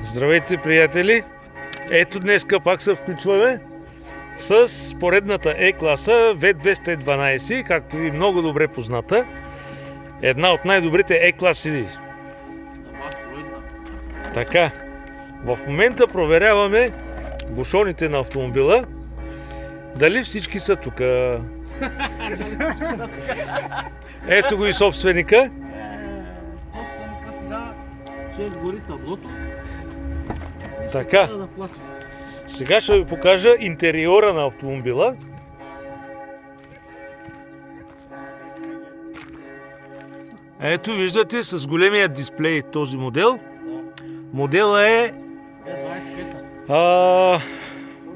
Здравейте, приятели! Ето днеска пак се включваме с поредната E-класа V212, както ви много добре позната. Една от най-добрите E-класи. Така, в момента проверяваме бушоните на автомобила. Дали всички са тук. Ето го и собственика. Собственика сега ще изгори таблото. Така, сега ще ви покажа интериора на автомобила. Ето виждате с големия дисплей този модел. Модела е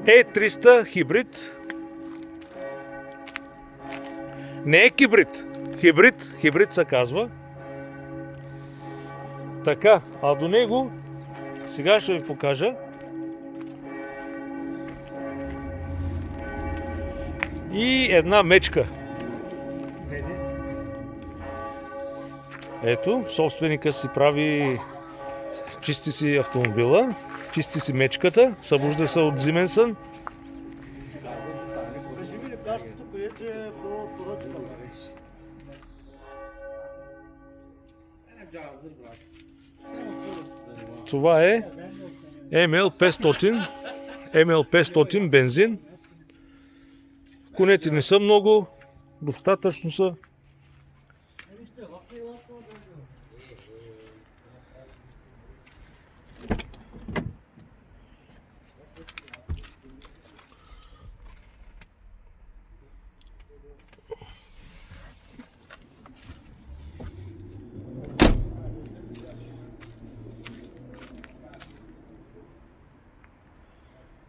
E300 хибрид. Не е кибрид. Хибрид се казва. Така, а до него сега ще ви покажа. И една мечка. Ето, собственика си прави, чисти си автомобила, чисти си мечката, събужда се от зимен сън. Това е ML500 бензин. Конете не са много, достатъчно са.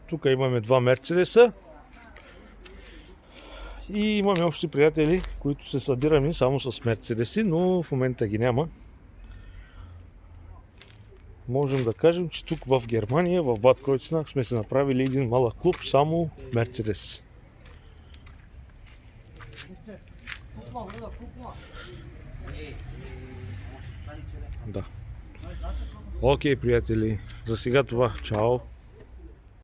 Тук имаме два Мерцедеса и имаме общи приятели, които се събираме само с Мерцедеси, но в момента ги няма. Можем да кажем, че тук в Германия, в Бад Кройценах, сме се направили един малък клуб, само Мерцедес. Да. Окей, приятели, за сега това. Чао!